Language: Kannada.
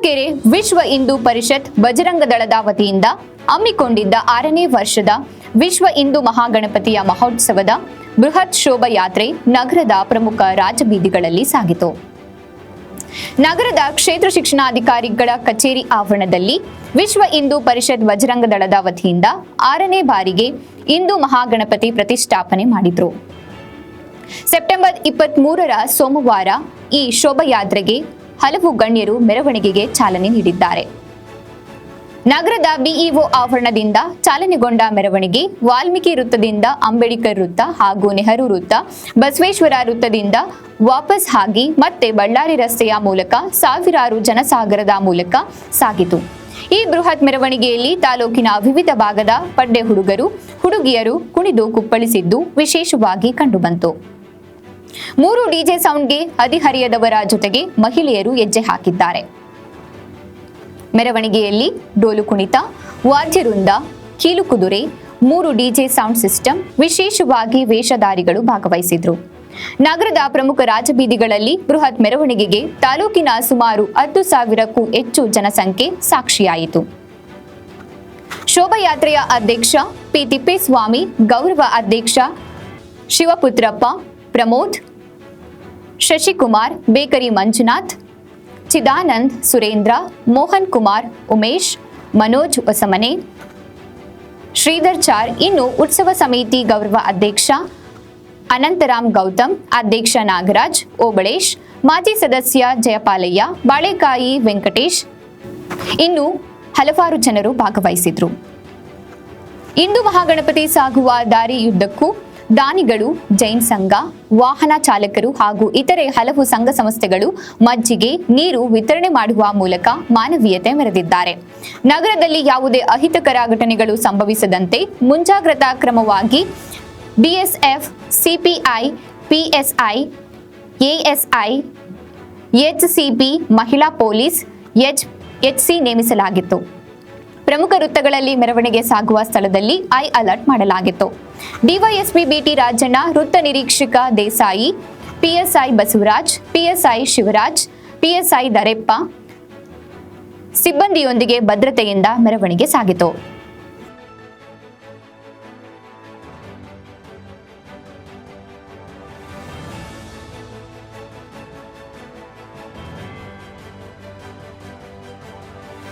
ಚಳ್ಳಕೆರೆ ವಿಶ್ವ ಹಿಂದೂ ಪರಿಷತ್ ಬಜರಂಗ ದಳದ ವತಿಯಿಂದ ಹಮ್ಮಿಕೊಂಡಿದ್ದ 6ನೇ ವರ್ಷದ ವಿಶ್ವ ಹಿಂದೂ ಮಹಾಗಣಪತಿಯ ಮಹೋತ್ಸವದ ಬೃಹತ್ ಶೋಭಾಯಾತ್ರೆ ನಗರದ ಪ್ರಮುಖ ರಾಜಬೀದಿಗಳಲ್ಲಿ ಸಾಗಿತು. ನಗರದ ಕ್ಷೇತ್ರ ಶಿಕ್ಷಣಾಧಿಕಾರಿಗಳ ಕಚೇರಿ ಆವರಣದಲ್ಲಿ ವಿಶ್ವ ಹಿಂದೂ ಪರಿಷತ್ ಬಜರಂಗ ದಳದ ವತಿಯಿಂದ 6ನೇ ಬಾರಿಗೆ ಹಿಂದೂ ಮಹಾಗಣಪತಿ ಪ್ರತಿಷ್ಠಾಪನೆ ಮಾಡಿದ್ರು. ಸೆಪ್ಟೆಂಬರ್ 23ರ ಸೋಮವಾರ ಈ ಶೋಭಾಯಾತ್ರೆಗೆ ಹಲವು ಗಣ್ಯರು ಮೆರವಣಿಗೆಗೆ ಚಾಲನೆ ನೀಡಿದ್ದಾರೆ. ನಗರದ ಬಿಇಒ ಆವರಣದಿಂದ ಚಾಲನೆಗೊಂಡ ಮೆರವಣಿಗೆ ವಾಲ್ಮೀಕಿ ವೃತ್ತದಿಂದ ಅಂಬೇಡ್ಕರ್ ವೃತ್ತ ಹಾಗೂ ನೆಹರು ವೃತ್ತ, ಬಸವೇಶ್ವರ ವೃತ್ತದಿಂದ ವಾಪಸ್ ಆಗಿ ಮತ್ತೆ ಬಳ್ಳಾರಿ ರಸ್ತೆಯ ಮೂಲಕ ಸಾವಿರಾರು ಜನಸಾಗರದ ಮೂಲಕ ಸಾಗಿತು. ಈ ಬೃಹತ್ ಮೆರವಣಿಗೆಯಲ್ಲಿ ತಾಲೂಕಿನ ವಿವಿಧ ಭಾಗದ ಪಡ್ಡೆ ಹುಡುಗರು, ಹುಡುಗಿಯರು ಕುಣಿದು ಕುಪ್ಪಳಿಸಿದ್ದು ವಿಶೇಷವಾಗಿ ಕಂಡುಬಂತು. 3 ಡಿಜೆ ಸೌಂಡ್ಗೆ ಹದಿಹರಿಯದವರ ಜೊತೆಗೆ ಮಹಿಳೆಯರು ಹೆಜ್ಜೆ ಹಾಕಿದ್ದಾರೆ. ಮೆರವಣಿಗೆಯಲ್ಲಿ ಡೋಲು ಕುಣಿತ, ವಾದ್ಯವೃಂದ, ಕೀಲುಕುದುರೆ, 3 ಡಿಜೆ ಸೌಂಡ್ ಸಿಸ್ಟಮ್, ವಿಶೇಷವಾಗಿ ವೇಷಧಾರಿಗಳು ಭಾಗವಹಿಸಿದ್ರು. ನಗರದ ಪ್ರಮುಖ ರಾಜಬೀದಿಗಳಲ್ಲಿ ಬೃಹತ್ ಮೆರವಣಿಗೆಗೆ ತಾಲೂಕಿನ ಸುಮಾರು 10,000ಕ್ಕೂ ಹೆಚ್ಚು ಜನಸಂಖ್ಯೆ ಸಾಕ್ಷಿಯಾಯಿತು. ಶೋಭಾಯಾತ್ರೆಯ ಅಧ್ಯಕ್ಷ ಪಿ. ತಿಪ್ಪೇಸ್ವಾಮಿ, ಗೌರವ ಅಧ್ಯಕ್ಷ ಶಿವಪುತ್ರಪ್ಪ, ಪ್ರಮೋದ್, ಶಶಿಕುಮಾರ್, ಬೇಕರಿ ಮಂಜುನಾಥ್, ಚಿದಾನಂದ್, ಸುರೇಂದ್ರ, ಮೋಹನ್ ಕುಮಾರ್, ಉಮೇಶ್, ಮನೋಜ್ ಹೊಸಮನೆ, ಶ್ರೀಧರ್ ಚಾರ್, ಇನ್ನು ಉತ್ಸವ ಸಮಿತಿ ಗೌರವ ಅಧ್ಯಕ್ಷ ಅನಂತರಾಮ್ ಗೌತಮ್, ಅಧ್ಯಕ್ಷ ನಾಗರಾಜ್, ಓಬಳೇಶ್, ಮಾಜಿ ಸದಸ್ಯ ಜಯಪಾಲಯ್ಯ, ಬಾಳೆಕಾಯಿ ವೆಂಕಟೇಶ್, ಇನ್ನು ಹಲವಾರು ಜನರು ಭಾಗವಹಿಸಿದ್ರು. ಹಿಂದೂ ಮಹಾಗಣಪತಿ ಸಾಗುವ ದಾರಿಯುದ್ದಕ್ಕೂ ದಾನಿಗಳು, ಜೈನ್ ಸಂಘ, ವಾಹನ ಚಾಲಕರು ಹಾಗೂ ಇತರೆ ಹಲವು ಸಂಘ ಸಂಸ್ಥೆಗಳು ಮಜ್ಜಿಗೆ, ನೀರು ವಿತರಣೆ ಮಾಡುವ ಮೂಲಕ ಮಾನವೀಯತೆ ಮೆರೆದಿದ್ದಾರೆ. ನಗರದಲ್ಲಿ ಯಾವುದೇ ಅಹಿತಕರ ಘಟನೆಗಳು ಸಂಭವಿಸದಂತೆ ಮುಂಜಾಗ್ರತಾ ಕ್ರಮವಾಗಿ BSF, CPI, PSI, ASI, HCP, ಮಹಿಳಾ ಪೊಲೀಸ್, ಎಚ್ಸಿ ನೇಮಿಸಲಾಗಿತ್ತು. ಪ್ರಮುಖ ವೃತ್ತಗಳಲ್ಲಿ ಮೆರವಣಿಗೆ ಸಾಗುವ ಸ್ಥಳದಲ್ಲಿ ಹೈ ಅಲರ್ಟ್ ಮಾಡಲಾಗಿತ್ತು. ಡಿವೈಎಸ್ಪಿ ಬಿಟಿ ರಾಜಣ್ಣ, ವೃತ್ತ ನಿರೀಕ್ಷಕ Desai, PSI Basavaraj, PSI Shivaraj, PSI Dareppa ಸಿಬ್ಬಂದಿಯೊಂದಿಗೆ ಭದ್ರತೆಯಿಂದ ಮೆರವಣಿಗೆ ಸಾಗಿತು.